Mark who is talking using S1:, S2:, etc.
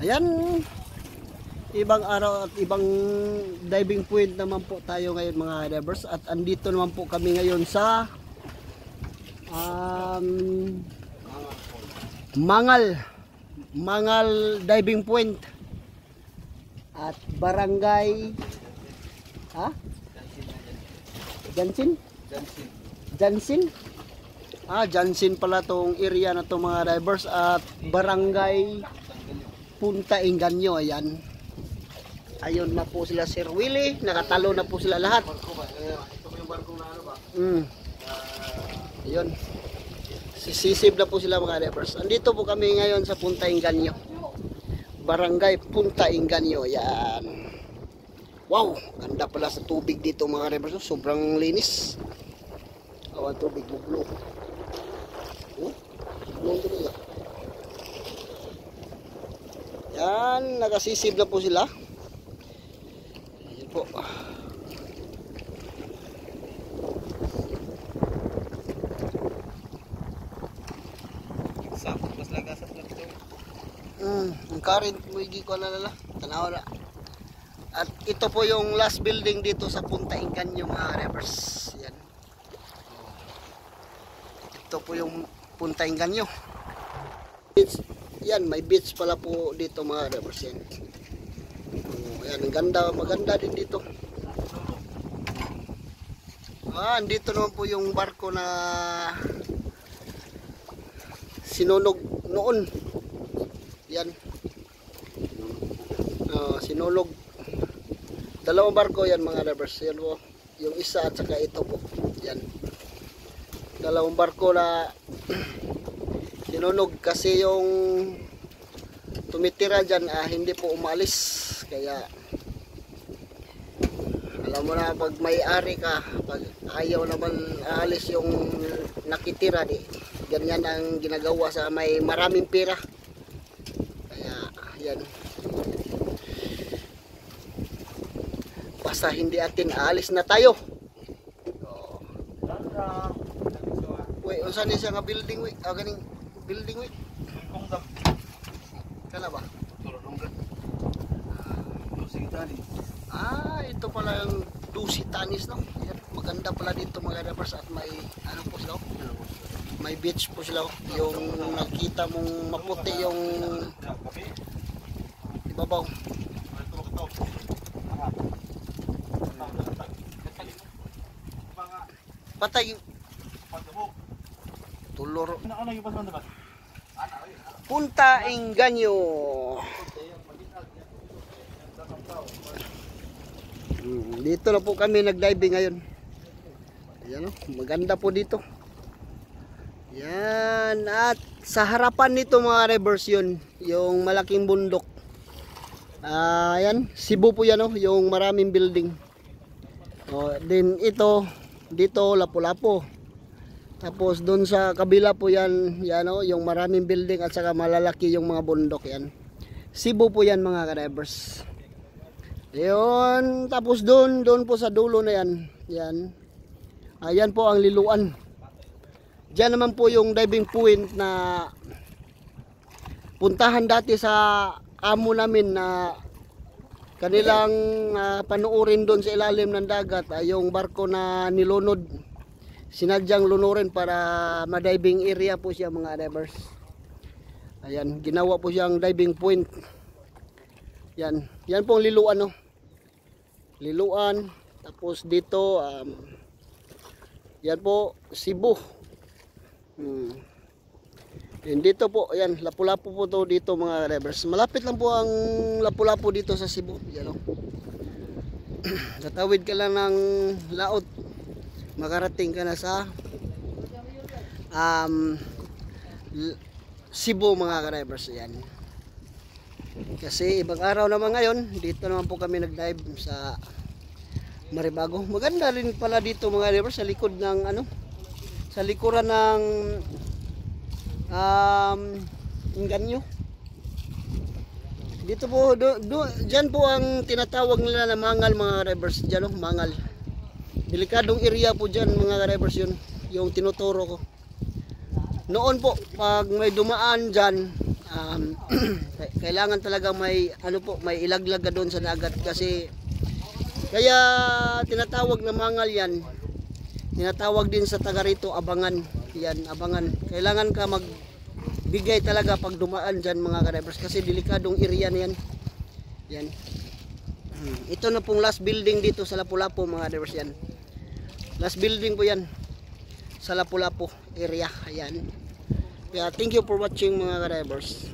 S1: Ayan, ibang araw at ibang diving point naman po tayo ngayon mga divers. At andito naman po kami ngayon sa Mangal diving point at barangay Jansin Jansin pala tong area na to mga divers. At barangay Punta Inganyo. Ayan, ayun na po sila Sir Willie, nakatalo na po sila lahat. Ayun, sisisib na po sila mga divers. Andito po kami ngayon sa Punta Inganyo, barangay Punta Inganyo. Ayan, wow, ganda pala sa tubig dito mga divers. Sobrang linis. Awan tubig buglo. Yan, nakasisib na po sila. Ayan po. Ang current mo hindi ko nalala. Tanaw na. At ito po yung last building dito sa Punta Inganyo mga rivers. Yan. Ito po yung Punta Inganyo. Yan, may beach pala po dito mga rivers. Yan. Ayan, ang ganda, maganda din dito. Andito naman po yung barko na sinunog noon. Yan. Sinulog. Dalawang barko yan mga rivers. Yan po. Yung isa at saka ito po. Yan. Dalawang barko na sinunog kasi yung tumitira dyan hindi po umalis. Kaya alam mo na, pag may-ari ka, pag ayaw naman aalis yung nakitira, ganyan ang ginagawa sa may maraming pera. Kaya yan, basta hindi atin aalis na tayo. Wait, unsan ni siya nga building, wait, ganing building, wait. Kana ba? Ito pala yung Dusitanis, no? Yan, maganda pala dito mga divers. At may ano po sila, may beach po sila. Yung nakita mong maputi yung ibabaw. Patay tulor. Punta Inganyo. Dito na po kami nag-diving ngayon. Ayan, maganda po dito. Yan, at sa harapan nito mga rivers yun, yung malaking bundok. Ayan, Cebu po yan, yung maraming building. Then ito, dito Lapu-Lapu. Tapos doon sa kabila po yan, yung maraming building at saka malalaki yung mga bundok yan. Cebu po yan mga ka-divers. Ayun, tapos doon po sa dulo na yan. Yan. Ayan po ang Liluan. Diyan naman po yung diving point na puntahan dati sa amo namin na kanilang panuorin doon sa ilalim ng dagat. Yung barko na nilunod. Sinadyang lunurin para ma-diving area po siya mga divers. Ayan, ginawa po siyang diving point. Yan. Yan po ang Liluan, no? Liluan. Tapos dito, yan po, Cebu. And dito po, yan, Lapu-Lapu po to dito mga divers. Malapit lang po ang Lapu-Lapu dito sa Cebu. Yan, no? Tatawid ka lang ng laot, makarating ka na sa Cebu mga ka-divers. Yan. Kasi ibang araw naman ngayon, dito naman po kami nag-dive sa Maribago. Maganda rin pala dito mga divers sa likod ng sa likuran ng Inganyo. Dito po, dyan po ang tinatawag nila na Mangal mga divers. Dyan, Mangal. Delikadong area po dyan mga divers, yun yung tinuturo ko. Noon po, pag may dumaan dyan, Kailangan talaga may may ilaglag doon sa dagat kasi kaya tinatawag na mangal yan. Tinatawag din sa taga rito abangan. Yan, abangan. Kailangan ka magbigay talaga pag dumaan diyan mga ka-divers kasi delikadong area na yan. Yan. Ito na pong last building dito sa Lapu-Lapu mga ka-divers yan. Last building po yan sa Lapu-Lapu area. Ayan. Kaya thank you for watching mga ka-divers.